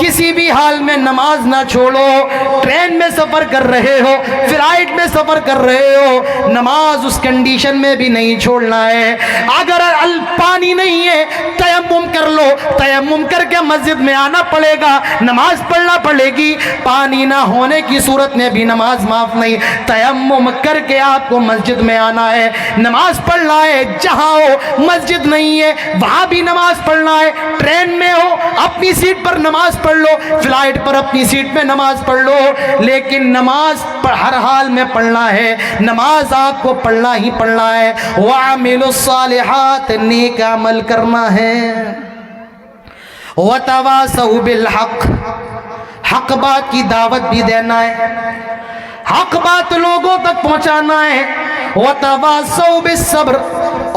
کسی بھی حال میں نماز نہ چھوڑو. ٹرین میں سفر کر رہے ہو, فلائٹ میں سفر کر رہے ہو, نماز اس کنڈیشن میں بھی نہیں چھوڑنا ہے. اگر پانی نہیں ہے تیمم کر لو, تیمم کر کے مسجد میں آنا پڑے گا, نماز پڑھنا پڑے گی. پانی نہ ہونے کی صورت میں بھی نماز معاف نہیں, تیمم کر کے آپ کو مسجد میں آنا ہے, نماز پڑھنا ہے. جہاں ہو مسجد نہیں ہے وہاں بھی نماز پڑھنا ہے. ٹرین میں ہو اپنی سیٹ پر نماز پڑھ لو, فلائٹ پر اپنی سیٹ میں نماز پڑھ لو, لیکن نماز ہر حال میں پڑھنا ہے. نماز آپ کو پڑھنا ہی پڑھنا ہے. وَعَمِلُوا الصَّالِحَاتِ, نیک عمل کرنا ہے. وَتَوَاصَوْا بِالْحَقِّ, حق بات کی دعوت بھی دینا ہے, حق بات لوگوں تک پہنچانا ہے. وَتَوَاصَوْا بِالصَّبْرِ,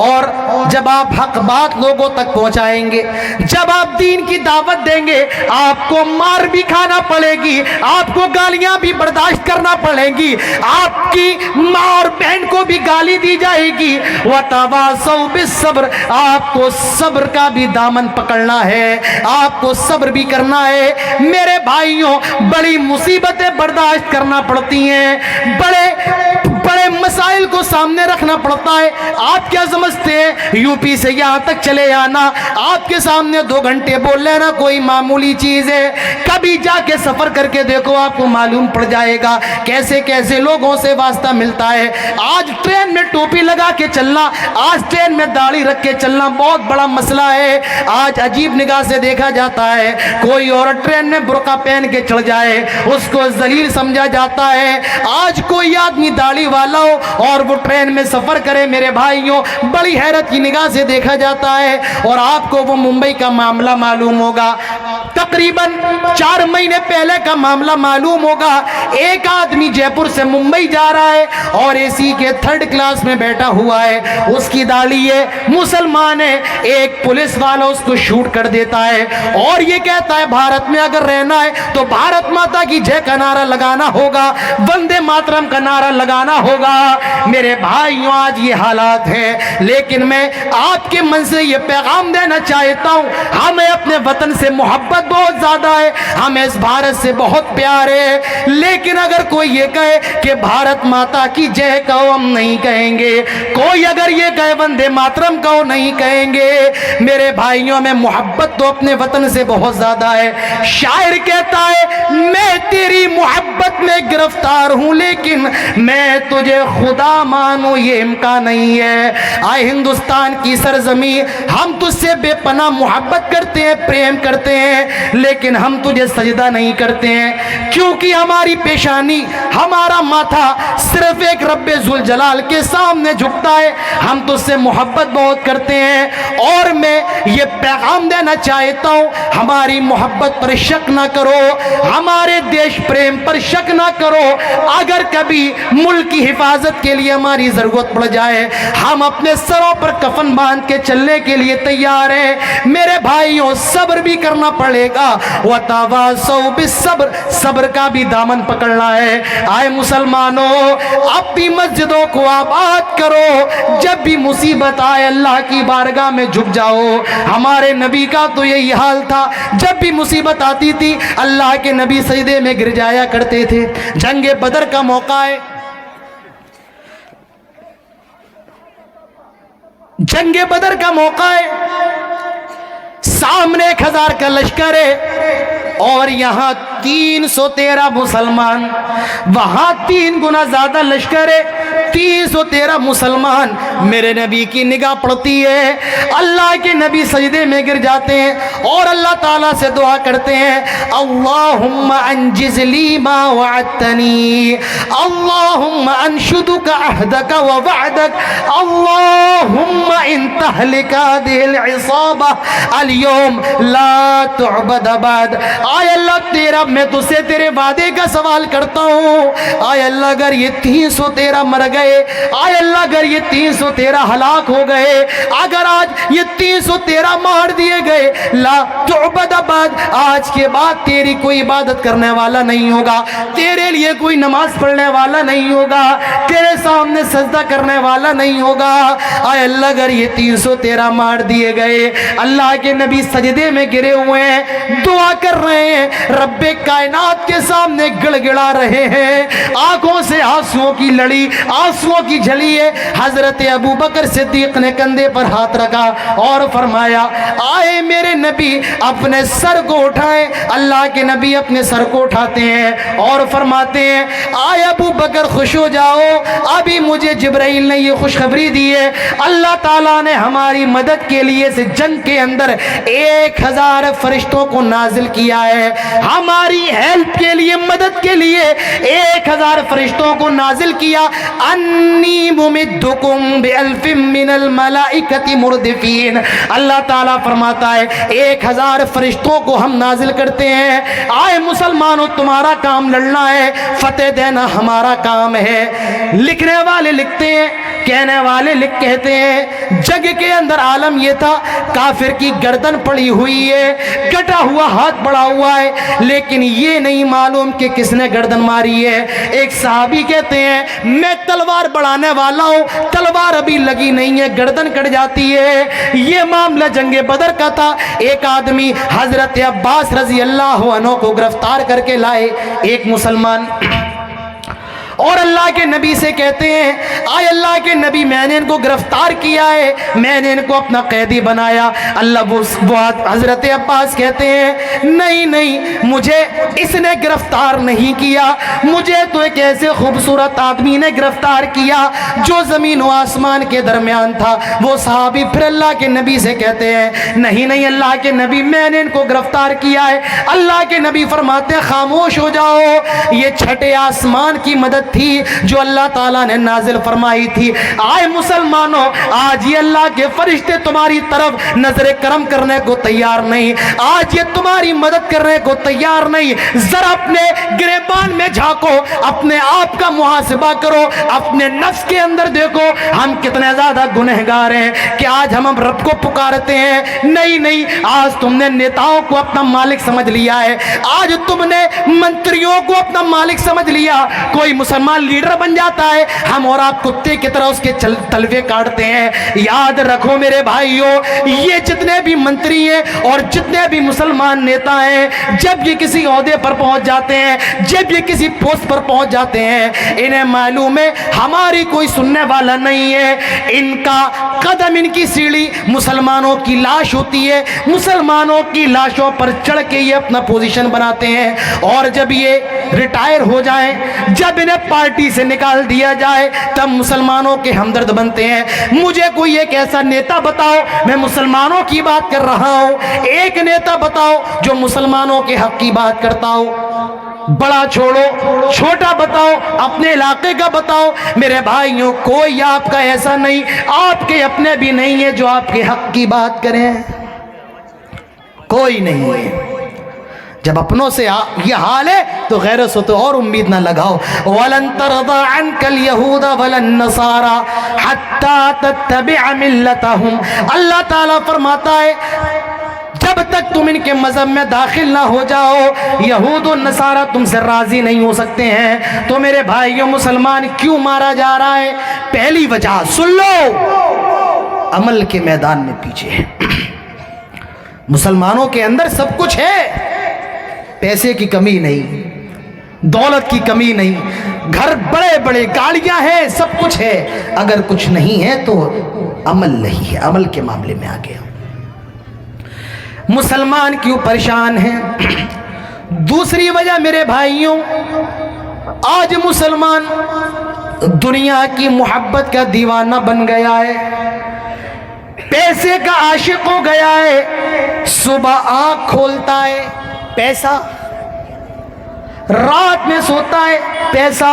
اور جب آپ حق بات لوگوں تک پہنچائیں گے, جب آپ دین کی دعوت دیں گے, آپ کو مار بھی کھانا پڑے گی, آپ کو گالیاں بھی برداشت کرنا پڑیں گی, آپ کی ماں اور بہن کو بھی گالی دی جائے گی. وَتَوَاصَوْا بِالصَّبْرِ, آپ کو صبر کا بھی دامن پکڑنا ہے, آپ کو صبر بھی کرنا ہے. میرے بھائیوں, بڑی مصیبتیں برداشت کرنا پڑتی ہیں, بڑے مسائل کو سامنے رکھنا پڑتا ہے. آپ کیا سمجھتے ہیں یو پی سے یہاں تک چلے آنا, آپ کے سامنے 2 گھنٹے بول لینا کوئی معمولی چیز ہے؟ کبھی جا کے سفر کر کے دیکھو, آپ کو معلوم پڑ جائے گا کیسے کیسے لوگوں سے واسطہ ملتا ہے. آج ٹرین میں ٹوپی لگا کے چلنا, آج ٹرین میں داڑھی رکھ کے چلنا بہت بڑا مسئلہ ہے. آج عجیب نگاہ سے دیکھا جاتا ہے, کوئی عورت ٹرین میں برقع پہن کے چڑھ جائے اس کو ذلیل سمجھا جاتا ہے. آج کوئی آدمی داڑھی والا ہو اور وہ ٹرین میں سفر کرے, میرے بھائیوں بڑی حیرت کی نگاہ سے دیکھا جاتا ہے. اور آپ کو وہ ممبئی کا معاملہ معلوم ہوگا, تقریباً 4 مہینے پہلے کا معاملہ معلوم ہوگا. ایک آدمی جے پور سے ممبئی جا رہا ہے اور اے سی کے 3rd کلاس میں بیٹھا ہوا ہے, اس کی داڑھی ہے, مسلمان ہے. ایک پولیس والا اس کو شوٹ کر دیتا ہے اور یہ کہتا ہے بھارت میں اگر رہنا ہے تو بھارت ماتا کی جے کا نعرہ لگانا ہوگا, وندے ماترم کا نعرہ لگانا ہوگا. میرے بھائیوں آج یہ حالات ہیں, لیکن میں آپ کے من سے یہ پیغام دینا چاہتا ہوں, ہمیں اپنے وطن سے محبت بہت زیادہ ہے, ہمیں اس بھارت سے بہت پیار ہے, لیکن اگر کوئی یہ کہے کہ بھارت ماتا کی جے کہو, ہم نہیں کہیں گے. کوئی اگر یہ کہے وندے ماترم کہو, نہیں کہیں گے. میرے بھائیوں میں محبت تو اپنے وطن سے بہت زیادہ ہے. شاعر کہتا ہے میں تیری محبت میں گرفتار ہوں, لیکن میں تجھے خدا مانو یہ امکان نہیں ہے. آئے ہندوستان کی سرزمین, ہم تجھ سے بے پناہ محبت کرتے ہیں, پریم کرتے ہیں, لیکن ہم تجھے سجدہ نہیں کرتے ہیں, کیونکہ ہماری پیشانی, ہمارا ماتھا صرف ایک رب ذوالجلال کے سامنے جھکتا ہے. ہم تجھ سے محبت بہت کرتے ہیں, اور میں یہ پیغام دینا چاہتا ہوں, ہماری محبت پر شک نہ کرو, ہمارے دیش پریم پر شک نہ کرو. اگر کبھی ملک کی حفاظت کے لیے ہماری ضرورت پڑ جائے, ہم اپنے سروں پر کفن باندھ کے چلنے کے لیے تیار ہیں. میرے بھائیوں صبر بھی کرنا پڑے گا. وَتَوَاصَوْا بِالصَّبْرِ, صبر کا بھی دامن پکڑنا ہے. آئے مسلمانوں, اپنی مسجدوں کو آباد کرو, جب بھی مصیبت آئے اللہ کی بارگاہ میں جھک جاؤ. ہمارے نبی کا تو یہی حال تھا, جب بھی مصیبت آتی تھی اللہ کے نبی سجدے میں گر جایا کرتے تھے. جنگ بدر کا موقع ہے, جنگ بدر کا موقع ہے, سامنے 1000 کا لشکر ہے اور یہاں 313 مسلمان, وہاں 3 گنا زیادہ لشکر ہے, 313 مسلمان. میرے نبی کی نگاہ پڑتی ہے, اللہ کے نبی سجدے میں گر جاتے ہیں اور اللہ تعالیٰ سے دعا کرتے ہیں, اللہم انجز لی ما وعدتنی, اللہم انشدک عہدک و وعدک, اللہم ان تہلک هذه العصابہ اليوم لا تعبد بعد. آئے اللہ تیرا, میں تجھ سے تیرے وعدے کا سوال کرتا ہوں, آئے اللہ اگر یہ 313 مر گئے, آئے اللہ اگر یہ 313 ہلاک ہو گئے, اگر آج یہ 313 مار دیے گئے. لا تعبد بعد, آج کے بعد تیری کوئی عبادت کرنے والا نہیں ہوگا, تیرے لیے کوئی نماز پڑھنے والا نہیں ہوگا, تیرے سامنے سجدہ کرنے والا نہیں ہوگا. آئے اللہ, اگر یہ 313 مار دیے گئے, اللہ کے نبی سجدے میں گرے ہوئے ہیں, دعا کر رہے ہیں, رب کائنات کے سامنے گڑ گڑا رہے ہیں, آنکھوں سے آنسوؤں کی لڑی, آنسوؤں کی جھلی ہے. حضرت ابو بکر صدیق نے کندھے پر ہاتھ رکھا اور فرمایا, آئے میرے نبی اپنے سر کو اٹھائیں. اللہ کے نبی اپنے سر کو اٹھاتے ہیں اور فرماتے ہیں, آئے ابو بکر خوش ہو جاؤ, ابھی مجھے جبرائیل نے یہ خوشخبری دی ہے, اللہ تعالیٰ نے ہماری مدد کے لیے اس جنگ کے اندر 1000 فرشتوں کو نازل کیا ہے. ہماری ہیلپ کے لیے, مدد کے لیے 1000 فرشتوں کو نازل کیا. انی ممدکم بألف من الملائکۃ مردفین, اللہ تعالیٰ فرماتا ہے 1000 فرشتوں کو ہم نازل کرتے ہیں. آئے مسلمانوں, تمہارا کام لڑنا ہے, فتح دینا ہمارا کام ہے. لکھنے والے لکھتے ہیں, کہنے والے کہتے ہیں, جگ کے اندر عالم یہ تھا, کافر کی گردن پڑی ہوئی ہے, کٹا ہوا ہاتھ پڑا ہوا ہے, لیکن یہ نہیں معلوم کہ کس نے گردن ماری ہے. ایک صحابی کہتے ہیں, میں تلوار بڑھانے والا ہوں, تلوار ابھی لگی نہیں ہے, گردن کٹ جاتی ہے. یہ معاملہ جنگ بدر کا تھا. ایک آدمی حضرت عباس رضی اللہ عنہ کو گرفتار کر کے لائے, ایک مسلمان, اور اللہ کے نبی سے کہتے ہیں, آئے اللہ کے نبی میں نے ان کو گرفتار کیا ہے, میں نے ان کو اپنا قیدی بنایا. اللہ وہ حضرت عباس کہتے ہیں, نہیں نہیں, مجھے اس نے گرفتار نہیں کیا, مجھے تو ایک ایسے خوبصورت آدمی نے گرفتار کیا جو زمین و آسمان کے درمیان تھا. وہ صحابی پھر اللہ کے نبی سے کہتے ہیں, نہیں نہیں اللہ کے نبی, میں نے ان کو گرفتار کیا ہے. اللہ کے نبی فرماتے ہیں, خاموش ہو جاؤ, یہ چھٹے آسمان کی مدد تھی جو اللہ تعالیٰ نے نازل فرمائی تھی. آئے مسلمانوں, آج یہ اللہ کے فرشتے تمہاری طرف نظر کرم کرنے کو تیار نہیں, آج یہ تمہاری مدد کرنے کو تیار نہیں. ذرا اپنے گریبان میں جھانکو, اپنے آپ کا محاسبہ کرو, اپنے نفس کے اندر دیکھو, ہم کتنے زیادہ گنہگار ہیں کہ آج ہم رب کو پکارتے ہیں. نہیں نہیں, آج تم نے نیتاؤں کو اپنا مالک سمجھ لیا ہے, آج تم نے منتریوں کو اپنا مالک سمجھ لیا. کوئی مسلمان لیڈر بن جاتا ہے, ہم اور آپ کتے کی طرح اس کے تلوے کاٹتے ہیں. یاد رکھو میرے بھائیوں, یہ جتنے بھی منتری ہیں اور جتنے بھی مسلمان نیتا ہیں, جب یہ کسی عہدے پر پہنچ جاتے ہیں, جب یہ کسی پوسٹ پر پہنچ جاتے ہیں, انہیں معلوم ہے ہماری کوئی سننے والا نہیں ہے. ان کا قدم, ان کی سیڑھی مسلمانوں کی لاش ہوتی ہے, مسلمانوں کی لاشوں پر چڑھ کے یہ اپنا پوزیشن بناتے ہیں, اور جب یہ ریٹائر ہو جائیں, جب انہیں پارٹی سے نکال دیا جائے, تب مسلمانوں کے ہمدرد بنتے ہیں. مجھے کوئی ایک ایسا نیتا بتاؤ, میں مسلمانوں کی بات کر رہا ہوں, ایک نیتا بتاؤ جو مسلمانوں کے حق کی بات کرتا ہو. بڑا چھوڑو, چھوٹا بتاؤ, اپنے علاقے کا بتاؤ. میرے بھائیوں, کوئی آپ کا ایسا نہیں, آپ کے اپنے بھی نہیں ہے جو آپ کے حق کی بات کریں, کوئی نہیں ہے. جب اپنوں سے یہ حال ہے تو غیروں سے تو اور امید نہ لگاؤ. وَلَن تَرْضَىٰ عَنْكَ الْيَهُودَ وَلَا النَّصَارَىٰ حَتَّىٰ تَتَّبِعَ مِلَّتَهُمْ. اللہ تعالیٰ فرماتا ہے, جب تک تم ان کے مذہب میں داخل نہ ہو جاؤ, یہود و نصارہ تم سے راضی نہیں ہو سکتے ہیں. تو میرے بھائیوں, مسلمان کیوں مارا جا رہا ہے؟ پہلی وجہ سن لو, عمل کے میدان میں پیچھے ہے. مسلمانوں کے اندر سب کچھ ہے, پیسے کی کمی نہیں, دولت کی کمی نہیں, گھر بڑے بڑے, گاڑیاں ہیں, سب کچھ ہے, اگر کچھ نہیں ہے تو عمل نہیں ہے, عمل کے معاملے میں آ گیا. مسلمان کیوں پریشان ہیں؟ دوسری وجہ میرے بھائیوں, آج مسلمان دنیا کی محبت کا دیوانہ بن گیا ہے, پیسے کا عاشق ہو گیا ہے. صبح آنکھ کھولتا ہے پیسہ, رات میں سوتا ہے پیسہ,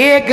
1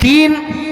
3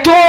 2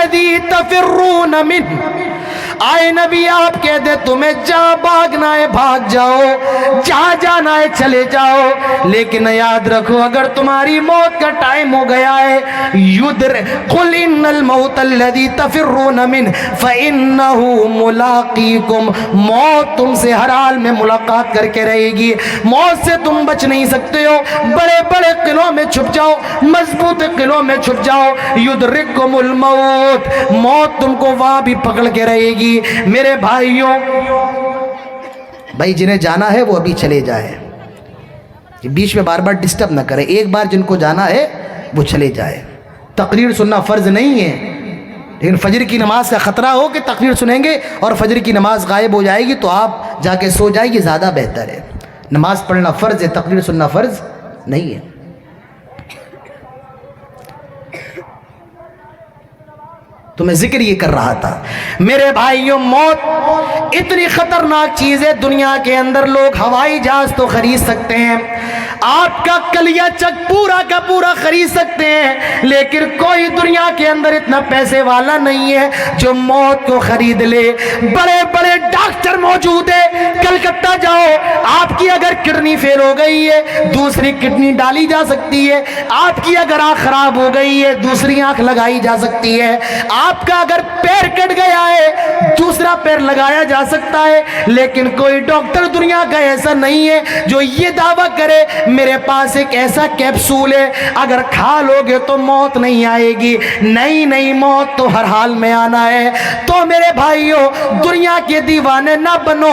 الذی تفرون منہ، آئے نبی آپ کہہ دے تمہیں جہاں بھاگنا ہے بھاگ جاؤ، جہاں جانا ہے چلے جاؤ، لیکن یاد رکھو اگر تمہاری موت کا ٹائم ہو گیا ہے، قل ان الموت الذی تفرون منہ فإنہ ملاقیکم، موت تم سے ہر حال میں ملاقات کر کے رہے گی، موت سے تم بچ نہیں سکتے ہو، بڑے بڑے قلعوں میں چھپ جاؤ، مضبوط قلعوں میں چھپ جاؤ، یدرککم الموت، موت تم کو وہاں بھی پکڑ کے رہے گی۔ میرے بھائیوں، بھائی جنہیں جانا ہے وہ ابھی چلے جائے، بیچ میں بار بار ڈسٹرب نہ کرے، ایک بار جن کو جانا ہے وہ چلے جائے۔ تقریر سننا فرض نہیں ہے، لیکن فجر کی نماز کا خطرہ ہو کہ تقریر سنیں گے اور فجر کی نماز غائب ہو جائے گی تو آپ جا کے سو جائے گی، زیادہ بہتر ہے۔ نماز پڑھنا فرض ہے، تقریر سننا فرض نہیں ہے۔ تو میں ذکر یہ کر رہا تھا میرے بھائیوں، موت اتنی خطرناک چیز ہے، دنیا کے اندر لوگ ہوائی جہاز تو خرید سکتے ہیں، آپ کا کلیہ چک پورا کا پورا خرید سکتے ہیں، لیکن کوئی دنیا کے اندر اتنا پیسے والا نہیں ہے جو موت کو خرید لے۔ بڑے بڑے ڈاکٹر موجود ہیں، کلکتہ جاؤ، آپ کی اگر کڈنی فیل ہو گئی ہے دوسری کڈنی ڈالی جا سکتی ہے، آپ کی اگر آنکھ خراب ہو گئی ہے دوسری آنکھ لگائی جا سکتی ہے، آپ کا اگر پیر کٹ گیا ہے دوسرا پیر لگایا جا سکتا ہے، لیکن کوئی ڈاکٹر دنیا کا ایسا نہیں ہے جو یہ دعویٰ کرے میرے پاس ایک ایسا کیپسول ہے اگر کھا لو گے تو موت نہیں آئے گی۔ نہیں نہیں، موت تو ہر حال میں آنا ہے۔ تو میرے بھائیوں، دنیا کے دیوانے نہ بنو،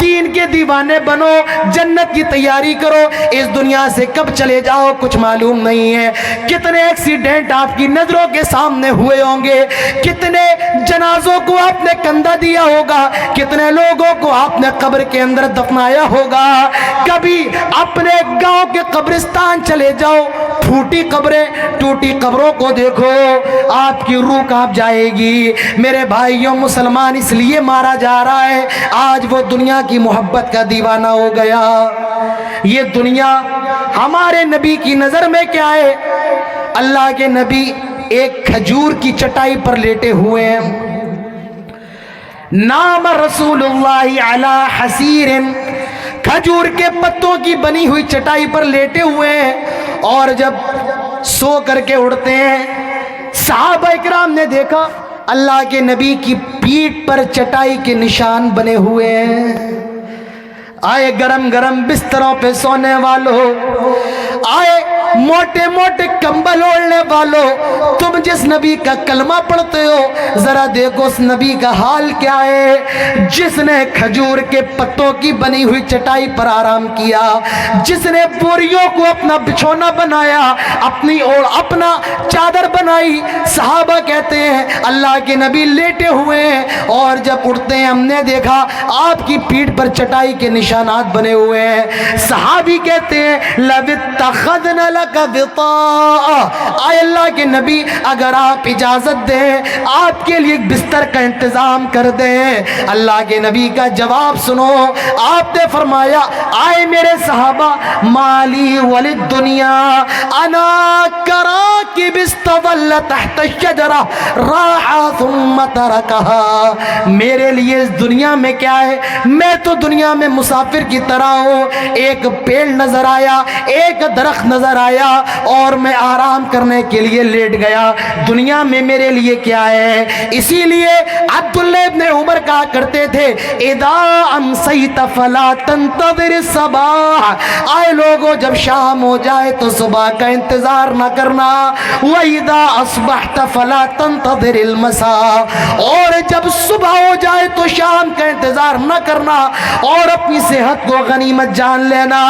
دین کے دیوانے بنو، جنت کی تیاری کرو۔ اس دنیا سے کب چلے جاؤ کچھ معلوم نہیں ہے۔ کتنے ایکسیڈنٹ آپ کی نظروں کے سامنے ہوئے ہوں گے، کتنے جنازوں کو آپ نے کندھا دیا ہوگا، کتنے لوگوں کو آپ نے قبر کے اندر دفنایا ہوگا۔ کبھی اپنے گاؤں کے قبرستان چلے جاؤ، پھوٹی قبریں، ٹوٹی قبروں کو دیکھو، آپ کی روح کانپ جائے گی۔ میرے بھائیوں، مسلمان اس لیے مارا جا رہا ہے، آج وہ دنیا کی محبت کا دیوانہ ہو گیا۔ یہ دنیا ہمارے نبی کی نظر میں کیا ہے؟ اللہ کے نبی ایک کھجور کی چٹائی پر لیٹے ہوئے ہیں، نام رسول اللہ علی حسیر، کھجور کے پتوں کی بنی ہوئی چٹائی پر لیٹے ہوئے ہیں، اور جب سو کر کے اڑتے ہیں صحابہ اکرام نے دیکھا اللہ کے نبی کی پیٹھ پر چٹائی کے نشان بنے ہوئے ہیں۔ آئے گرم گرم بستروں پہ سونے والوں، آئے موٹے موٹے کمبل اوڑھنے والوں، تم جس نبی کا کلمہ پڑھتے ہو ذرا دیکھو اس نبی کا حال کیا ہے، جس نے کھجور کے پتوں کی بنی ہوئی چٹائی پر آرام کیا، جس نے بوریوں کو اپنا بچھونا بنایا، اپنا چادر بنائی۔ صحابہ کہتے ہیں اللہ کے نبی لیٹے ہوئے ہیں، اور جب اٹھتے ہیں ہم نے دیکھا آپ کی پیٹھ پر چٹائی کے نشانات بنے ہوئے ہیں۔ صحابی کہتے ہیں لَوِ اتَّخَذْنَا لَكَ وِطَاءً، آئے اللہ کے نبی اگر آپ اجازت دیں آپ کے لیے ایک بستر کا انتظام کر دیں۔ اللہ کے نبی کا جواب سنو، آپ نے فرمایا آئے میرے صحابہ، مالی وللدنیا انا کراکب استظل تحت الشجرہ راح ثم ترکها، میرے لیے اس دنیا میں کیا ہے، میں تو دنیا میں مسافر کی طرح ہوں، ایک پیڑ نظر آیا، ایک درخت نظر آیا اور میں آرام کرنے کے لیے لیٹ گیا، دنیا میں میرے لیے کیا ہے۔ اسی لیے عبداللہ ابن عمر کہا کرتے تھے اذا امسیت فلا تنتظر الصباح، آئے لوگوں جب شام ہو جائے تو صبح کا انتظار نہ کرنا، وَإِذَا أَصْبَحْتَ فَلَا تَنْتَظِرِ الْمَسَاءَ، اور جب صبح ہو جائے تو شام کا انتظار نہ کرنا، اور اپنی صحت کو غنیمت جان لینا۔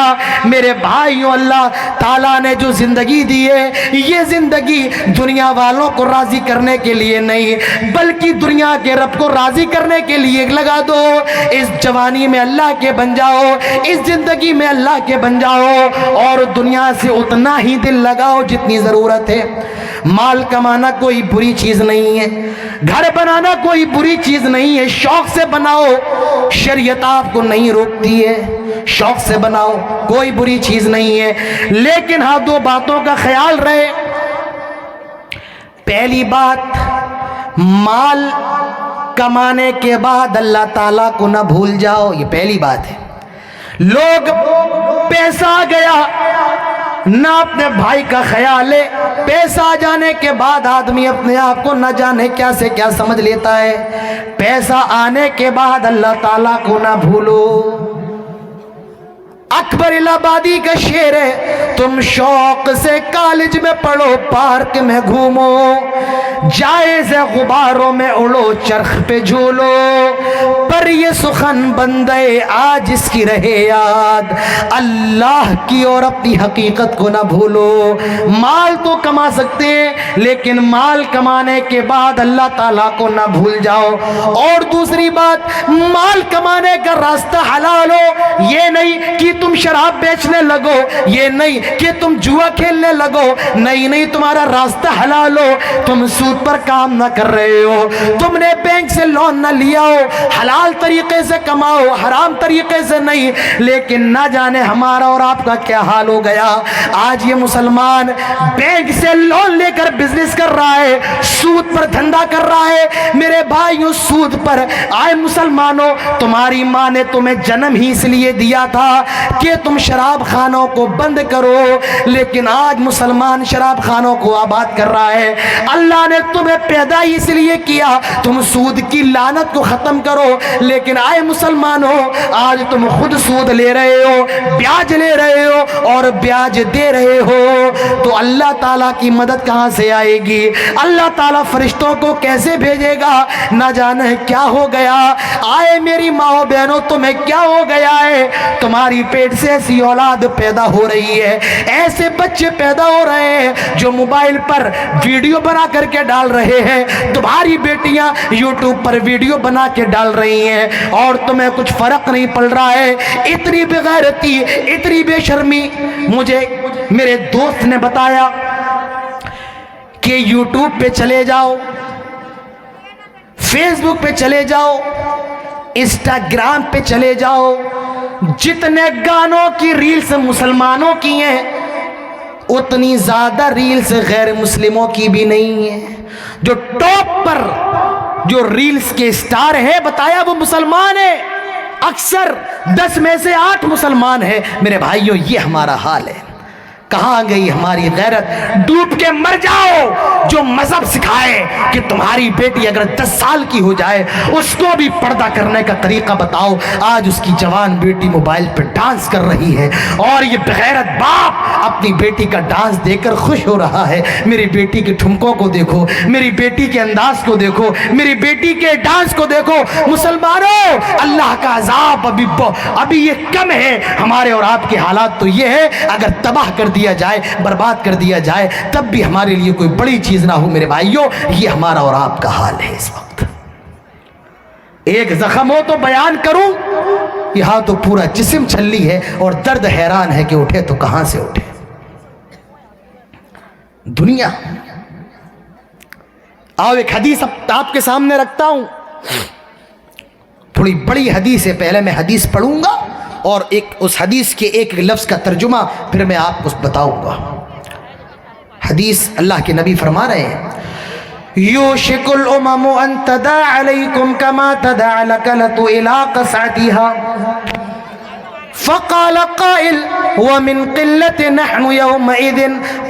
میرے بھائیوں، اللہ تعالیٰ نے جو زندگی دی ہے یہ زندگی دنیا والوں کو راضی کرنے کے لیے نہیں بلکہ دنیا کے رب کو راضی کرنے کے لیے لگا دو۔ اس جوانی میں اللہ کے بن جاؤ، اس زندگی میں اللہ کے بن جاؤ، اور دنیا سے اتنا ہی دل لگاؤ جتنی ضرورت ہے۔ مال کمانا کوئی بری چیز نہیں ہے، گھر بنانا کوئی بری چیز نہیں ہے، شوق سے بناؤ، شریعت آپ کو نہیں روکتی ہے، شوق سے بناؤ، کوئی بری چیز نہیں ہے۔ لیکن ہاں دو باتوں کا خیال رہے۔ پہلی بات، مال کمانے کے بعد اللہ تعالیٰ کو نہ بھول جاؤ، یہ پہلی بات ہے۔ لوگ پیسہ آ گیا نہ اپنے بھائی کا خیال ہے، پیسہ آ جانے کے بعد آدمی اپنے آپ کو نہ جانے کیا سے کیا سمجھ لیتا ہے۔ پیسہ آنے کے بعد اللہ تعالیٰ کو نہ بھولو۔ اکبر الہ آبادی کا شعر ہے، تم شوق سے کالج میں پڑھو، پارک میں گھومو، جائز غباروں میں اڑو، چرخ پہ جھولو، پر یہ سخن بندے آج اس کی رہے یاد، اللہ کی اور اپنی حقیقت کو نہ بھولو۔ مال تو کما سکتے ہیں لیکن مال کمانے کے بعد اللہ تعالیٰ کو نہ بھول جاؤ۔ اور دوسری بات، مال کمانے کا راستہ حلال ہو، یہ نہیں کہ تم شراب بیچنے لگو، یہ نہیں کہ تم جوا کھیلنے لگو، نہیں تمہارا راستہ حلال ہو، تم سود پر کام نہ کر رہے ہو، تم نے بینک سے لون نہ لیا ہو، حلال طریقے سے کماؤ، حرام طریقے سے نہیں۔ لیکن نہ جانے ہمارا اور آپ کا کیا حال ہو گیا، آج یہ مسلمان بینک سے لون لے کر بزنس کر رہا ہے، سود پر دھندا کر رہا ہے۔ میرے بھائیوں، سود پر آئے مسلمانوں، تمہاری ماں نے تمہیں جنم ہی اس لیے دیا تھا کہ تم شراب خانوں کو بند کرو، لیکن آج مسلمان شراب خانوں کو آباد کر رہا ہے۔ اللہ نے تمہیں پیدا ہی اس لیے کیا تم سود کی لعنت کو ختم کرو، لیکن آئے مسلمانوں، آج تم خود سود لے رہے ہو، بیاج لے رہے ہو اور بیاج دے رہے ہو، تو اللہ تعالیٰ کی مدد کہاں سے آئے گی؟ اللہ تعالیٰ فرشتوں کو کیسے بھیجے گا؟ نہ جانے کیا ہو گیا۔ آئے میری ماں بہنوں، تمہیں کیا ہو گیا ہے؟ تمہاری پیٹ سے ایسی اولاد پیدا ہو رہی ہے، ایسے بچے پیدا ہو رہے ہیں جو موبائل پر ویڈیو بنا کر کے ڈال رہے ہیں، تمہاری بیٹیاں یوٹیوب پر ویڈیو بنا کے ڈال رہی ہیں اور تمہیں کچھ فرق نہیں پڑ رہا ہے۔ اتنی بغیرتی، اتنی بے شرمی۔ مجھے میرے دوست نے بتایا کہ یوٹیوب پہ چلے جاؤ، فیس بک پہ چلے جاؤ، انسٹاگرام پہ چلے جاؤ، جتنے گانوں کی ریلز مسلمانوں کی ہیں اتنی زیادہ ریلز غیر مسلموں کی بھی نہیں ہیں۔ جو ٹاپ پر جو ریلز کے سٹار ہے، بتایا وہ مسلمان ہے، اکثر 10 میں سے 8 مسلمان ہیں۔ میرے بھائیوں، یہ ہمارا حال ہے۔ کہاں گئی ہماری غیرت؟ ڈوب کے مر جاؤ۔ جو مذہب سکھائے کہ تمہاری بیٹی اگر 10 سال کی ہو جائے اس کو بھی پردہ کرنے کا طریقہ بتاؤ، آج اس کی جوان بیٹی موبائل پہ ڈانس کر رہی ہے اور یہ بغیرت باپ اپنی بیٹی کا ڈانس دیکھ کر خوش ہو رہا ہے۔ میری بیٹی کے ٹھمکوں کو دیکھو، میری بیٹی کے انداز کو دیکھو، میری بیٹی کے ڈانس کو دیکھو۔ مسلمانوں، اللہ کا عذاب ابھی یہ کم ہے۔ ہمارے اور آپ کے حالات تو یہ ہے، اگر تباہ کر دیا جائے، برباد کر دیا جائے، تب بھی ہمارے لیے کوئی بڑی چیز نہ ہو۔ میرے بھائیوں، یہ ہمارا اور آپ کا حال ہے اس وقت۔ ایک زخم ہو تو بیان کروں، یہاں تو پورا جسم چھلی ہے اور درد حیران ہے کہ اٹھے تو کہاں سے اٹھے۔ دنیا، آؤ ایک حدیث آپ کے سامنے رکھتا ہوں، تھوڑی بڑی حدیث ہے، پہلے میں حدیث پڑھوں گا اور اس حدیث کے ایک لفظ کا ترجمہ پھر میں آپ کو بتاؤں گا۔ حدیث اللہ کے نبی فرما رہے ہیں، یوشک الامم ان تدع علیکم کما تدع الکلۃ الی قصعتها فقال قائل ومن قلة نحن يومئذ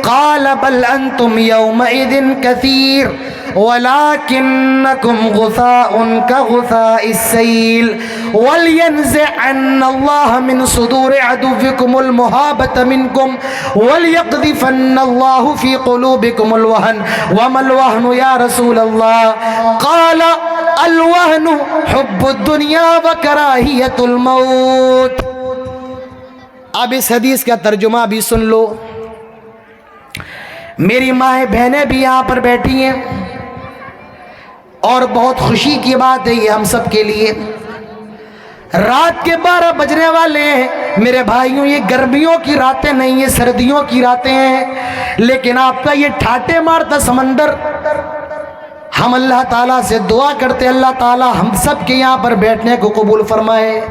قال بل أنتم يومئذ كثير ولكنكم غثاء كغثاء السيل ولينزعن الله من صدور عدوكم المهابة منكم وليقذفن الله في قلوبكم الوهن وما الوهن يا رسول الله قال الوهن حب الدنيا وكراهية الموت۔ اب اس حدیث کا ترجمہ بھی سن لو۔ میری ماں بہنیں بھی یہاں پر بیٹھی ہیں اور بہت خوشی کی بات ہے یہ ہم سب کے لیے۔ رات کے 12 بجنے والے ہیں میرے بھائیوں، یہ گرمیوں کی راتیں نہیں، یہ سردیوں کی راتیں ہیں، لیکن آپ کا یہ ٹھاٹے مارتا سمندر، ہم اللہ تعالیٰ سے دعا کرتے اللہ تعالیٰ ہم سب کے یہاں پر بیٹھنے کو قبول فرمائے۔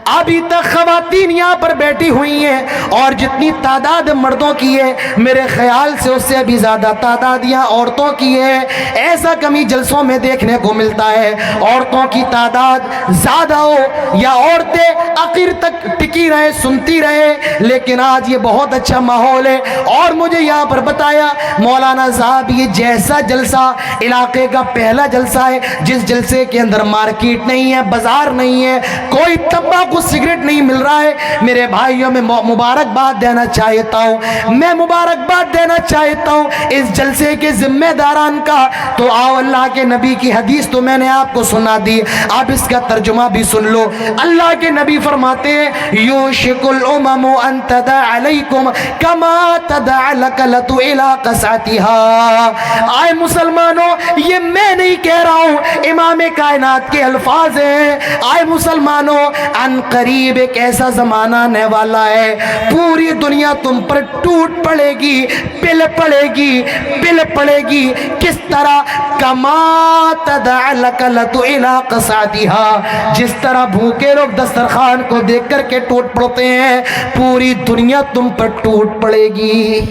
ابھی تک خواتین یہاں پر بیٹھی ہوئی ہیں اور جتنی تعداد مردوں کی ہے میرے خیال سے اس سے بھی زیادہ تعداد یہاں عورتوں کی ہے. ایسا کمی جلسوں میں دیکھنے کو ملتا ہے, عورتوں کی تعداد زیادہ ہو یا عورتیں آخر تک ٹکی رہے, سنتی رہے, لیکن آج یہ بہت اچھا ماحول ہے. اور مجھے یہاں پر بتایا مولانا صاحب یہ جیسا جلسہ علاقے کا پہلا جلسہ ہے جس جلسے کے اندر مارکیٹ نہیں ہے, بازار نہیں ہے, کوئی تمباکو سگریٹ نہیں مل رہا ہے. میرے بھائیوں میں مبارکباد دینا چاہتا ہوں, میں مبارکباد دینا چاہتا ہوں اس جلسے کے ذمہ داران کا. تو آؤ اللہ کے نبی کی حدیث تو میں نے آپ کو سنا دی, آپ اس کا ترجمہ بھی سن لو. اللہ کے نبی فرماتے ہیں یوشک الامم ان تدع علیکم کما تدع الکلۃ الی قصعتها. آئے مسلمانوں, یہ میں نہیں کہہ رہا ہوں, امام کائنات کے الفاظ ہیں. آئے مسلمانوں, ان قریب ایک ایسا زمانہ آنے والا ہے پوری دنیا تم پر ٹوٹ پڑے گی, پل پڑے گی, پل پڑے گی. کس طرح؟ کما تدع الکلۃ الی قصعتها, جس طرح بھوکے لوگ دسترخوان کو دیکھ کر کے ٹوٹ پڑتے ہیں پوری دنیا تم پر ٹوٹ پڑے گی.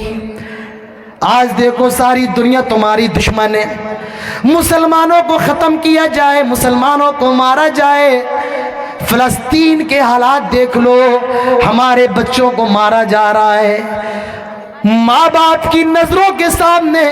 آج دیکھو ساری دنیا تمہاری دشمن ہے, مسلمانوں کو ختم کیا جائے, مسلمانوں کو مارا جائے. فلسطین کے حالات دیکھ لو, ہمارے بچوں کو مارا جا رہا ہے, ماں باپ کی نظروں کے سامنے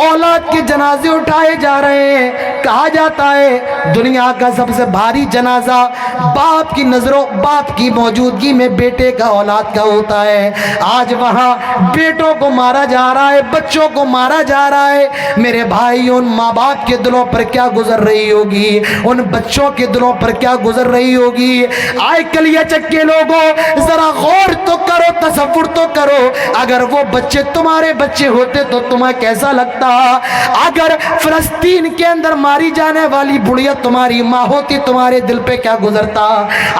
اولاد کے جنازے اٹھائے جا رہے ہیں. کہا جاتا ہے دنیا کا سب سے بھاری جنازہ باپ کی نظروں, باپ کی موجودگی میں بیٹے کا, اولاد کا ہوتا ہے. آج وہاں بیٹوں کو مارا جا رہا ہے, بچوں کو مارا جا رہا ہے. میرے بھائی, ان ماں باپ کے دلوں پر کیا گزر رہی ہوگی, ان بچوں کے دلوں پر کیا گزر رہی ہوگی. آئے کلیہ چکے لوگوں, ذرا غور تو کرو, تصور تو کرو, اگر وہ بچے تمہارے بچے ہوتے تو تمہیں کیسا لگتا؟ اگر فلسطین کے اندر ماری جانے والی بڑھیا تمہاری ماں ہوتی تمہارے دل پہ کیا گزرتا؟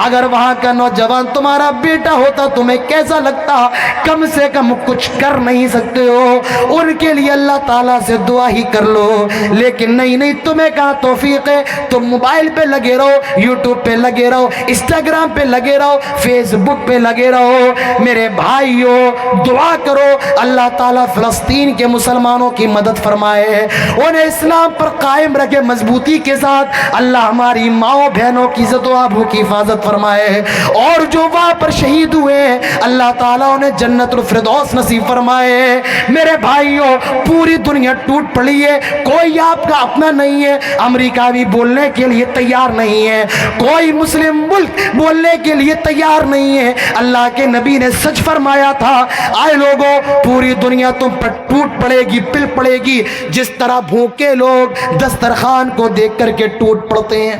اگر وہاں کا نوجوان تمہارا بیٹا ہوتا تمہیں کیسا لگتا؟ کم سے کم کچھ کر نہیں سکتے ہو, ان کے لیے اللہ تعالیٰ سے دعا ہی کر لو. لیکن نہیں, تمہیں کہاں توفیق ہے, تم موبائل پہ لگے رہو, یوٹیوب پہ لگے رہو, انسٹاگرام پہ لگے رہو, فیس بک پہ لگے رہو. میرے بھائیو, دعا کرو اللہ تعالیٰ فلسطین کے مسلمانوں کی مدد فرمائے, انہیں اسلام پر قائم رکھے مضبوطی کے ساتھ. اللہ ہماری ماؤں بہنوں کی عزت و آبرو کی حفاظت فرمائے, اور جو وہاں پر شہید ہوئے ہیں اللہ تعالیٰ انہیں جنت الفردوس نصیب فرمائے. میرے بھائیوں, پوری دنیا ٹوٹ پڑی ہے, کوئی آپ کا اپنا نہیں ہے. امریکہ بھی بولنے کے لیے تیار نہیں ہے, کوئی مسلم ملک بولنے کے لیے تیار نہیں ہے. اللہ کے نبی نے سچ فرمایا تھا, آئے لوگوں, پوری دنیا تم پر ٹوٹ پڑے گی, پل پڑے گی, جس طرح بھوکے لوگ دسترخوان کو دیکھ کر کے ٹوٹ پڑتے ہیں.